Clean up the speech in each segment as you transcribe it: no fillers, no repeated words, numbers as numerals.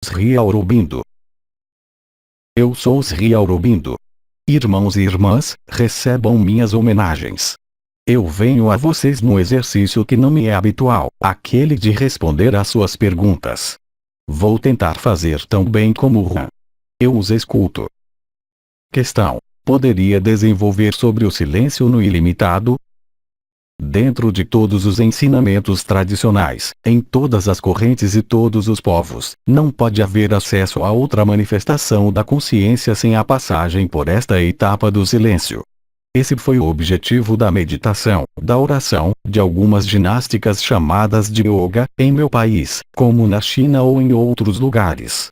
Sri Aurobindo. Eu sou Sri Aurobindo. Irmãos e irmãs, recebam minhas homenagens. Eu venho a vocês num exercício que não me é habitual, aquele de responder às suas perguntas. Vou tentar fazer tão bem como Juan. Eu os escuto. Questão: poderia desenvolver sobre o silêncio no ilimitado? Dentro de todos os ensinamentos tradicionais, em todas as correntes e todos os povos, não pode haver acesso a outra manifestação da consciência sem a passagem por esta etapa do silêncio. Esse foi o objetivo da meditação, da oração, de algumas ginásticas chamadas de yoga, em meu país, como na China ou em outros lugares.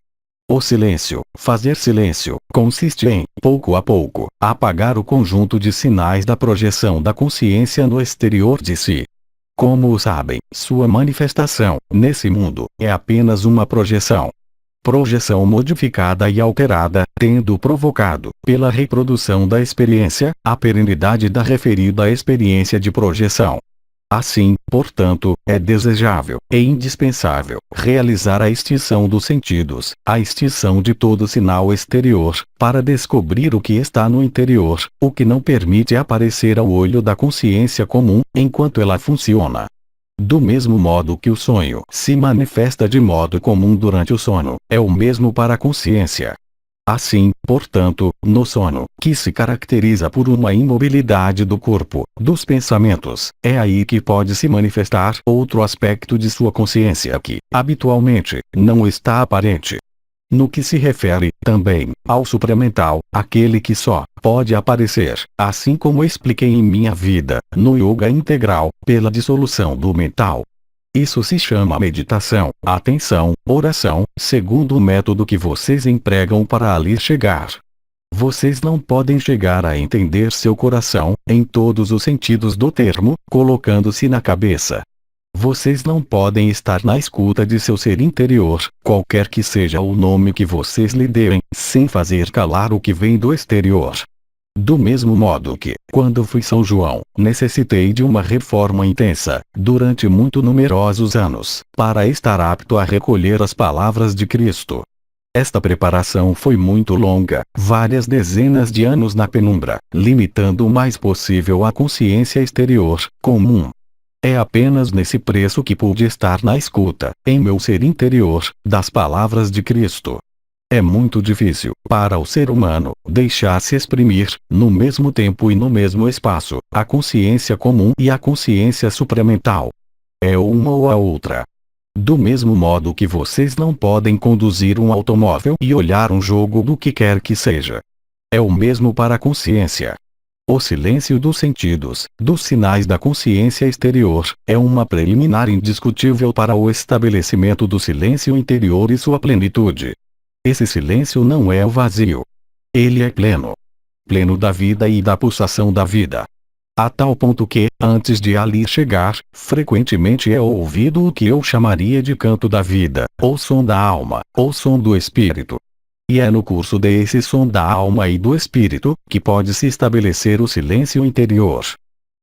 O silêncio, fazer silêncio, consiste em, pouco a pouco, apagar o conjunto de sinais da projeção da consciência no exterior de si. Como sabem, sua manifestação, nesse mundo, é apenas uma projeção. Projeção modificada e alterada, tendo provocado, pela reprodução da experiência, a perenidade da referida experiência de projeção. Assim, portanto, é desejável e indispensável realizar a extinção dos sentidos, a extinção de todo sinal exterior, para descobrir o que está no interior, o que não permite aparecer ao olho da consciência comum, enquanto ela funciona. Do mesmo modo que o sonho se manifesta de modo comum durante o sono, é o mesmo para a consciência. Assim, portanto, no sono, que se caracteriza por uma imobilidade do corpo, dos pensamentos, é aí que pode se manifestar outro aspecto de sua consciência que, habitualmente, não está aparente. No que se refere, também, ao supramental, aquele que só pode aparecer, assim como expliquei em minha vida, no yoga integral, pela dissolução do mental. Isso se chama meditação, atenção, oração, segundo o método que vocês empregam para ali chegar. Vocês não podem chegar a entender seu coração, em todos os sentidos do termo, colocando-se na cabeça. Vocês não podem estar na escuta de seu ser interior, qualquer que seja o nome que vocês lhe deem, sem fazer calar o que vem do exterior. Do mesmo modo que, quando fui São João, necessitei de uma reforma intensa, durante muito numerosos anos, para estar apto a recolher as palavras de Cristo. Esta preparação foi muito longa, várias dezenas de anos na penumbra, limitando o mais possível a consciência exterior, comum. É apenas nesse preço que pude estar na escuta, em meu ser interior, das palavras de Cristo. É muito difícil, para o ser humano, deixar-se exprimir, no mesmo tempo e no mesmo espaço, a consciência comum e a consciência supramental. É uma ou a outra. Do mesmo modo que vocês não podem conduzir um automóvel e olhar um jogo do que quer que seja. É o mesmo para a consciência. O silêncio dos sentidos, dos sinais da consciência exterior, é uma preliminar indiscutível para o estabelecimento do silêncio interior e sua plenitude. Esse silêncio não é o vazio. Ele é pleno. Pleno da vida e da pulsação da vida. A tal ponto que, antes de ali chegar, frequentemente é ouvido o que eu chamaria de canto da vida, ou som da alma, ou som do espírito. E é no curso desse som da alma e do espírito, que pode-se estabelecer o silêncio interior.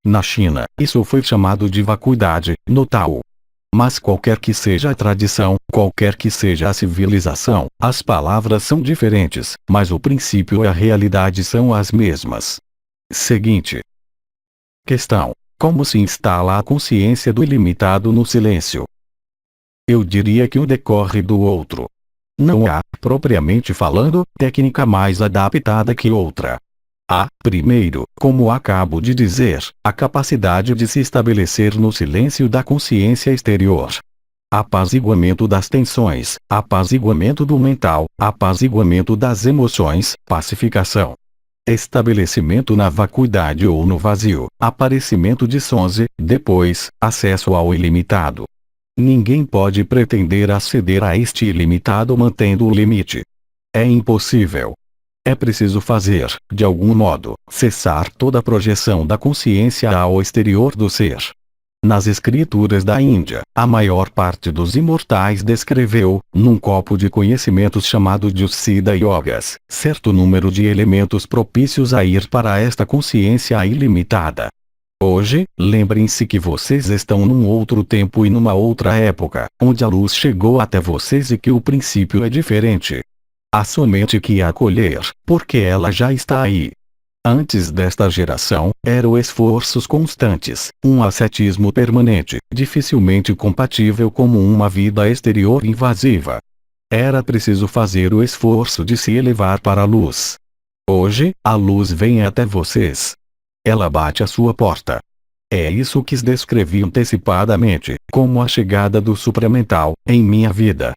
Na China, isso foi chamado de vacuidade, no Tao. Mas qualquer que seja a tradição, qualquer que seja a civilização, as palavras são diferentes, mas o princípio e a realidade são as mesmas. Seguinte. Questão: como se instala a consciência do ilimitado no silêncio? Eu diria que um decorre do outro. Não há, propriamente falando, técnica mais adaptada que outra. Há, primeiro, como acabo de dizer, a capacidade de se estabelecer no silêncio da consciência exterior. Apaziguamento das tensões, apaziguamento do mental, apaziguamento das emoções, pacificação. Estabelecimento na vacuidade ou no vazio, aparecimento de sons e, depois, acesso ao ilimitado. Ninguém pode pretender aceder a este ilimitado mantendo o limite. É impossível. É preciso fazer, de algum modo, cessar toda projeção da consciência ao exterior do ser. Nas escrituras da Índia, a maior parte dos imortais descreveu, num copo de conhecimentos chamado de Siddha Yogas, certo número de elementos propícios a ir para esta consciência ilimitada. Hoje, lembrem-se que vocês estão num outro tempo e numa outra época, onde a luz chegou até vocês e que o princípio é diferente. Há somente que a acolher, porque ela já está aí. Antes desta geração, eram esforços constantes, um ascetismo permanente, dificilmente compatível com uma vida exterior invasiva. Era preciso fazer o esforço de se elevar para a luz. Hoje, a luz vem até vocês. Ela bate à sua porta. É isso que descrevi antecipadamente, como a chegada do supramental, em minha vida.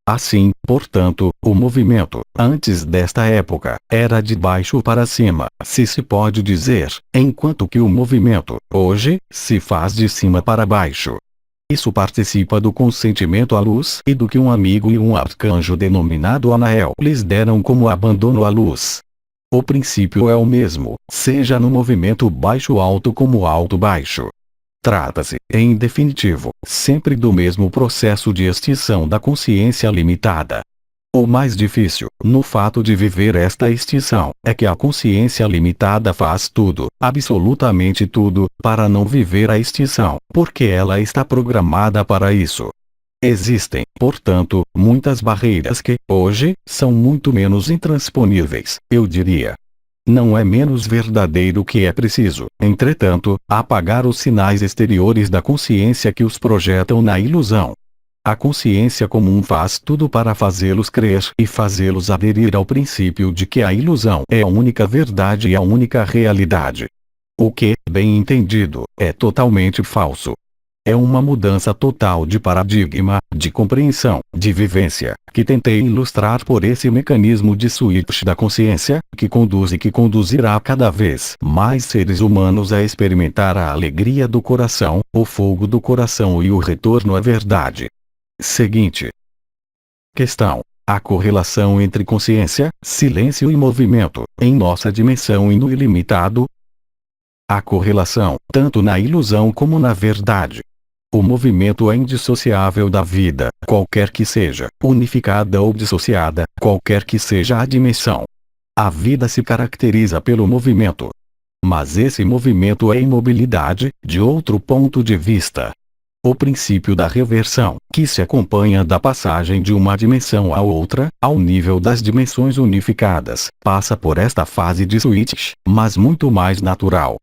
Assim, portanto, o movimento, antes desta época, era de baixo para cima, se pode dizer, enquanto que o movimento, hoje, se faz de cima para baixo. Isso participa do consentimento à luz e do que um amigo e um arcanjo denominado Anael lhes deram como abandono à luz. O princípio é o mesmo, seja no movimento baixo-alto como alto-baixo. Trata-se, em definitivo, sempre do mesmo processo de extinção da consciência limitada. O mais difícil, no fato de viver esta extinção, é que a consciência limitada faz tudo, absolutamente tudo, para não viver a extinção, porque ela está programada para isso. Existem, portanto, muitas barreiras que, hoje, são muito menos intransponíveis, eu diria. Não é menos verdadeiro que é preciso, entretanto, apagar os sinais exteriores da consciência que os projetam na ilusão. A consciência comum faz tudo para fazê-los crer e fazê-los aderir ao princípio de que a ilusão é a única verdade e a única realidade. O que, bem entendido, é totalmente falso. É uma mudança total de paradigma, de compreensão, de vivência, que tentei ilustrar por esse mecanismo de switch da consciência, que conduz e que conduzirá cada vez mais seres humanos a experimentar a alegria do coração, o fogo do coração e o retorno à verdade. Seguinte questão: a correlação entre consciência, silêncio e movimento, em nossa dimensão e no ilimitado? A correlação, tanto na ilusão como na verdade. O movimento é indissociável da vida, qualquer que seja, unificada ou dissociada, qualquer que seja a dimensão. A vida se caracteriza pelo movimento. Mas esse movimento é imobilidade, de outro ponto de vista. O princípio da reversão, que se acompanha da passagem de uma dimensão a outra, ao nível das dimensões unificadas, passa por esta fase de switch, mas muito mais natural.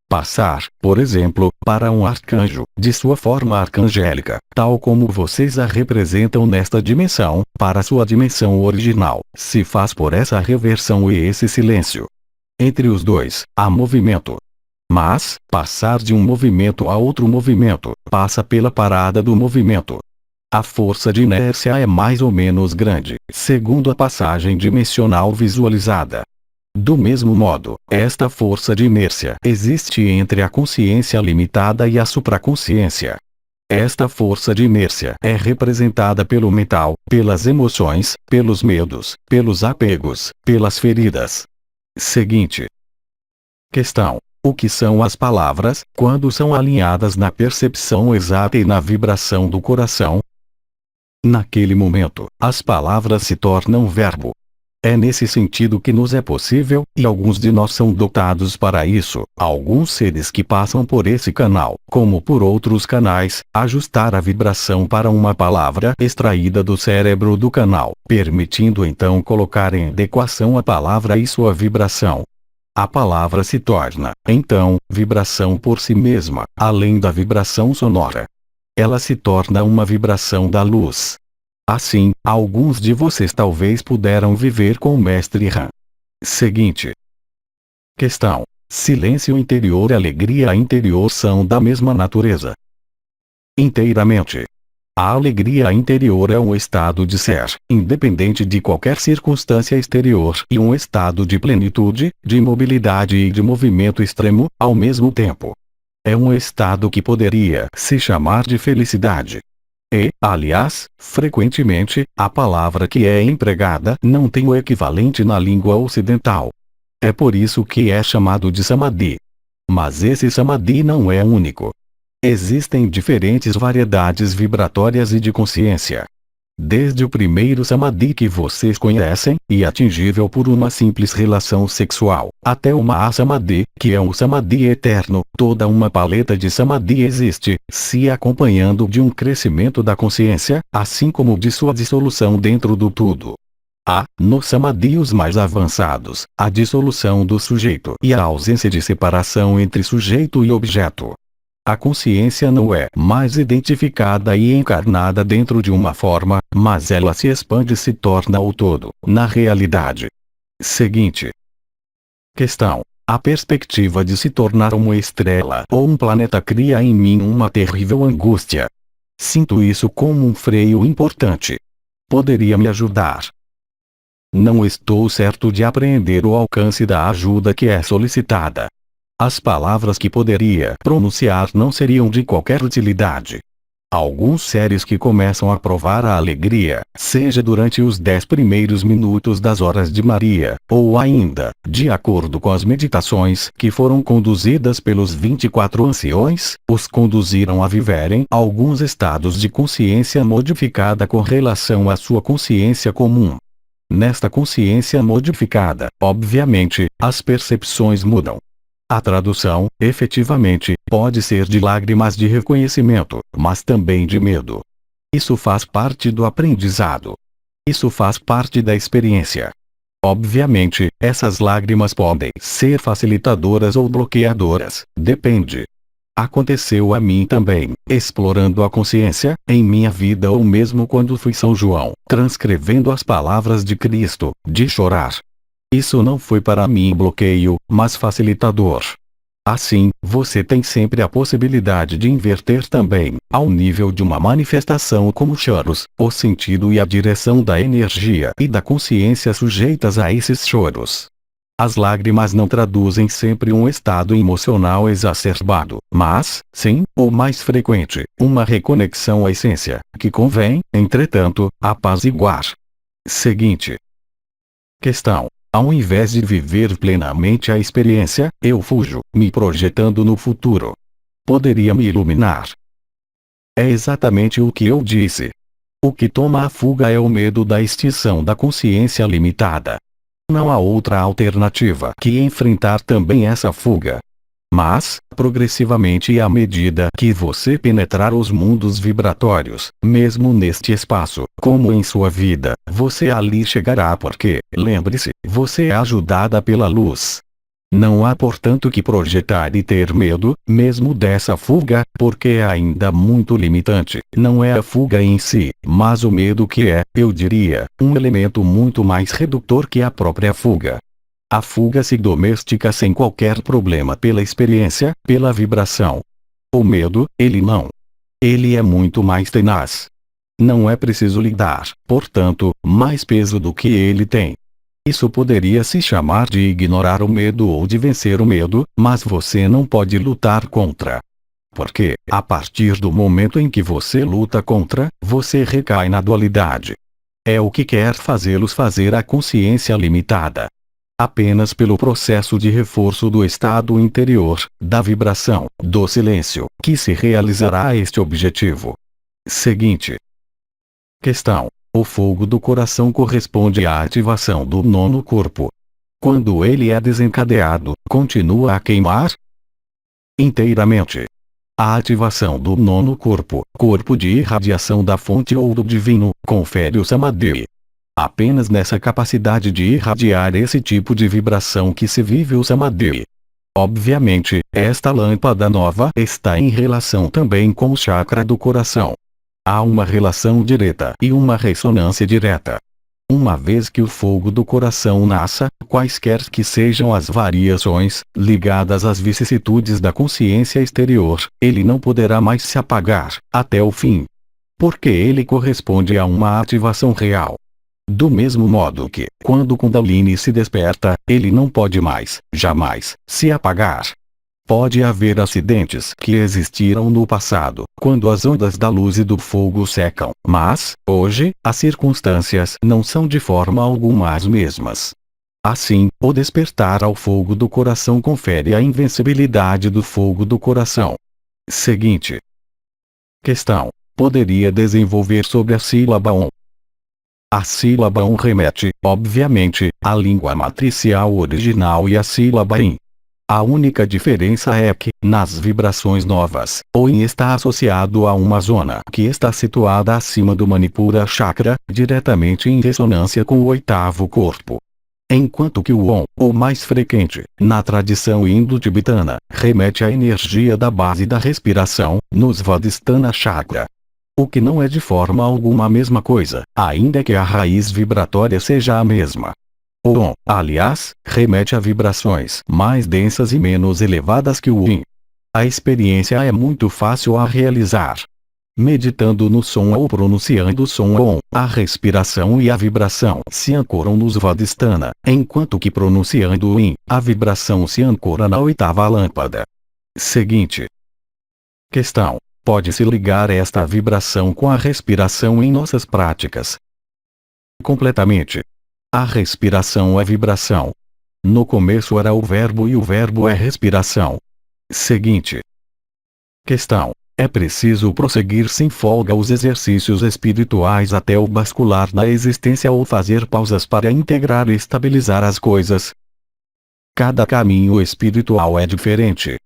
Passar, por exemplo, para um arcanjo, de sua forma arcangélica, tal como vocês a representam nesta dimensão, para sua dimensão original, se faz por essa reversão e esse silêncio. Entre os dois, há movimento. Mas, passar de um movimento a outro movimento, passa pela parada do movimento. A força de inércia é mais ou menos grande, segundo a passagem dimensional visualizada. Do mesmo modo, esta força de inércia existe entre a consciência limitada e a supraconsciência. Esta força de inércia é representada pelo mental, pelas emoções, pelos medos, pelos apegos, pelas feridas. Seguinte questão: o que são as palavras, quando são alinhadas na percepção exata e na vibração do coração? Naquele momento, as palavras se tornam verbo. É nesse sentido que nos é possível, e alguns de nós são dotados para isso, alguns seres que passam por esse canal, como por outros canais, ajustar a vibração para uma palavra extraída do cérebro do canal, permitindo então colocar em adequação a palavra e sua vibração. A palavra se torna, então, vibração por si mesma, além da vibração sonora. Ela se torna uma vibração da luz. Assim, alguns de vocês talvez puderam viver com o Mestre Han. Seguinte questão: silêncio interior e alegria interior são da mesma natureza? Inteiramente. A alegria interior é um estado de ser, independente de qualquer circunstância exterior e um estado de plenitude, de mobilidade e de movimento extremo, ao mesmo tempo. É um estado que poderia se chamar de felicidade. E, aliás, frequentemente, a palavra que é empregada não tem o equivalente na língua ocidental. É por isso que é chamado de samadhi. Mas esse samadhi não é único. Existem diferentes variedades vibratórias e de consciência. desde o primeiro samadhi que vocês conhecem, e atingível por uma simples relação sexual, até o Mahasamadhi, que é um samadhi eterno. Toda uma paleta de samadhi existe, se acompanhando de um crescimento da consciência, assim como de sua dissolução dentro do tudo. Há, nos samadhis mais avançados, a dissolução do sujeito e a ausência de separação entre sujeito e objeto. A consciência não é mais identificada e encarnada dentro de uma forma, mas ela se expande e se torna o todo, na realidade. Seguinte questão. A perspectiva de se tornar uma estrela ou um planeta cria em mim uma terrível angústia. Sinto isso como um freio importante. Poderia me ajudar? Não estou certo de apreender o alcance da ajuda que é solicitada. As palavras que poderia pronunciar não seriam de qualquer utilidade. Alguns seres que começam a provar a alegria, seja durante os 10 primeiros minutos das horas de Maria, ou ainda, de acordo com as meditações que foram conduzidas pelos 24 anciões, os conduziram a viverem alguns estados de consciência modificada com relação à sua consciência comum. Nesta consciência modificada, obviamente, as percepções mudam. A tradução, efetivamente, pode ser de lágrimas de reconhecimento, mas também de medo. Isso faz parte do aprendizado. Isso faz parte da experiência. Obviamente, essas lágrimas podem ser facilitadoras ou bloqueadoras, depende. Aconteceu a mim também, explorando a consciência, em minha vida ou mesmo quando fui São João, transcrevendo as palavras de Cristo, de chorar. Isso não foi para mim bloqueio, mas facilitador. Assim, você tem sempre a possibilidade de inverter também, ao nível de uma manifestação como choros, o sentido e a direção da energia e da consciência sujeitas a esses choros. As lágrimas não traduzem sempre um estado emocional exacerbado, mas, sim, o mais frequente, uma reconexão à essência, que convém, entretanto, apaziguar. Seguinte questão. Ao invés de viver plenamente a experiência, eu fujo, me projetando no futuro. Poderia me iluminar? É exatamente o que eu disse. O que toma a fuga é o medo da extinção da consciência limitada. Não há outra alternativa que enfrentar também essa fuga. Mas, progressivamente e à medida que você penetrar os mundos vibratórios, mesmo neste espaço, como em sua vida, você ali chegará porque, lembre-se, você é ajudada pela luz. Não há portanto que projetar e ter medo, mesmo dessa fuga, porque é ainda muito limitante. Não é a fuga em si, mas o medo que é, eu diria, um elemento muito mais redutor que a própria fuga. A fuga se domestica sem qualquer problema pela experiência, pela vibração. O medo, ele não. Ele é muito mais tenaz. Não é preciso lhe dar, portanto, mais peso do que ele tem. Isso poderia se chamar de ignorar o medo ou de vencer o medo, mas você não pode lutar contra. Porque, a partir do momento em que você luta contra, você recai na dualidade. É o que quer fazê-los fazer a consciência limitada. Apenas pelo processo de reforço do estado interior, da vibração, do silêncio, que se realizará este objetivo. Seguinte questão. O fogo do coração corresponde à ativação do nono corpo. Quando ele é desencadeado, continua a queimar? Inteiramente. A ativação do nono corpo, corpo de irradiação da fonte ou do divino, confere o samadhi. Apenas nessa capacidade de irradiar esse tipo de vibração que se vive o samadhi. Obviamente, esta lâmpada nova está em relação também com o chakra do coração. Há uma relação direta e uma ressonância direta. Uma vez que o fogo do coração nasça, quaisquer que sejam as variações, ligadas às vicissitudes da consciência exterior, ele não poderá mais se apagar, até o fim. Porque ele corresponde a uma ativação real. Do mesmo modo que, quando Kundalini se desperta, ele não pode mais, jamais, se apagar. Pode haver acidentes que existiram no passado, quando as ondas da luz e do fogo secam, mas, hoje, as circunstâncias não são de forma alguma as mesmas. Assim, o despertar ao fogo do coração confere a invencibilidade do fogo do coração. Seguinte questão. Poderia desenvolver sobre a sílaba Om. A sílaba on remete, obviamente, à língua matricial original e à sílaba in. A única diferença é que, nas vibrações novas, o in está associado a uma zona que está situada acima do Manipura Chakra, diretamente em ressonância com o oitavo corpo. Enquanto que o on, o mais frequente, na tradição indo-tibetana, remete à energia da base da respiração, no Svadhisthana Chakra. O que não é de forma alguma a mesma coisa, ainda que a raiz vibratória seja a mesma. O on, aliás, remete a vibrações mais densas e menos elevadas que o in. A experiência é muito fácil a realizar. Meditando no som ou pronunciando o som on, a respiração e a vibração se ancoram no Svadhisthana, enquanto que pronunciando o in, a vibração se ancora na oitava lâmpada. Seguinte questão: pode-se ligar esta vibração com a respiração em nossas práticas? Completamente. A respiração é vibração. No começo era o verbo e o verbo é respiração. Seguinte questão: é preciso prosseguir sem folga os exercícios espirituais até o bascular na existência ou fazer pausas para integrar e estabilizar as coisas? Cada caminho espiritual é diferente.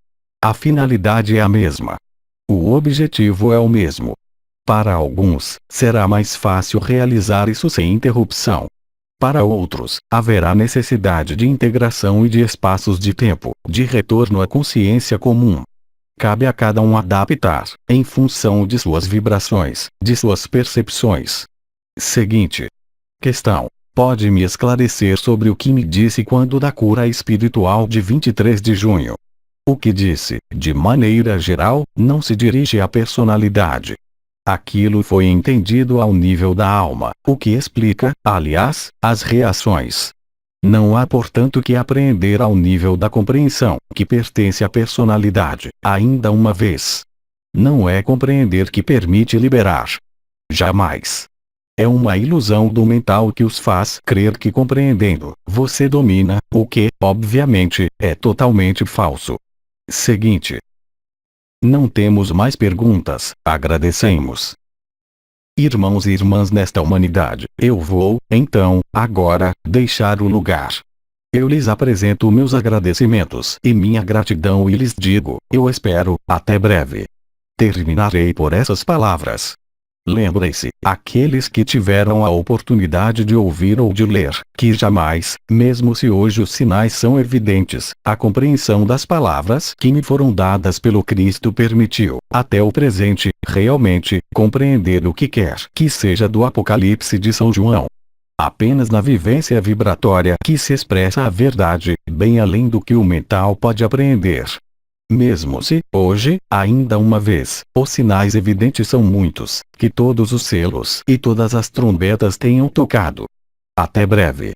A finalidade é a mesma. O objetivo é o mesmo. Para alguns, será mais fácil realizar isso sem interrupção. Para outros, haverá necessidade de integração e de espaços de tempo, de retorno à consciência comum. Cabe a cada um adaptar, em função de suas vibrações, de suas percepções. Seguinte questão: pode me esclarecer sobre o que me disse quando da cura espiritual de 23 de junho? O que disse, de maneira geral, não se dirige à personalidade. Aquilo foi entendido ao nível da alma, o que explica, aliás, as reações. Não há portanto que apreender ao nível da compreensão, que pertence à personalidade, ainda uma vez. Não é compreender que permite liberar. Jamais. É uma ilusão do mental que os faz crer que compreendendo, você domina, o que, obviamente, é totalmente falso. Seguinte. Não temos mais perguntas, agradecemos. Irmãos e irmãs nesta humanidade, eu vou, então, agora, deixar o lugar. Eu lhes apresento meus agradecimentos e minha gratidão e lhes digo, eu espero, até breve. Terminarei por essas palavras. Lembrem-se, aqueles que tiveram a oportunidade de ouvir ou de ler, que jamais, mesmo se hoje os sinais são evidentes, a compreensão das palavras que me foram dadas pelo Cristo permitiu, até o presente, realmente, compreender o que quer que seja do Apocalipse de São João. Apenas na vivência vibratória que se expressa a verdade, bem além do que o mental pode apreender. Mesmo se, hoje, ainda uma vez, os sinais evidentes são muitos, que todos os selos e todas as trombetas tenham tocado. Até breve.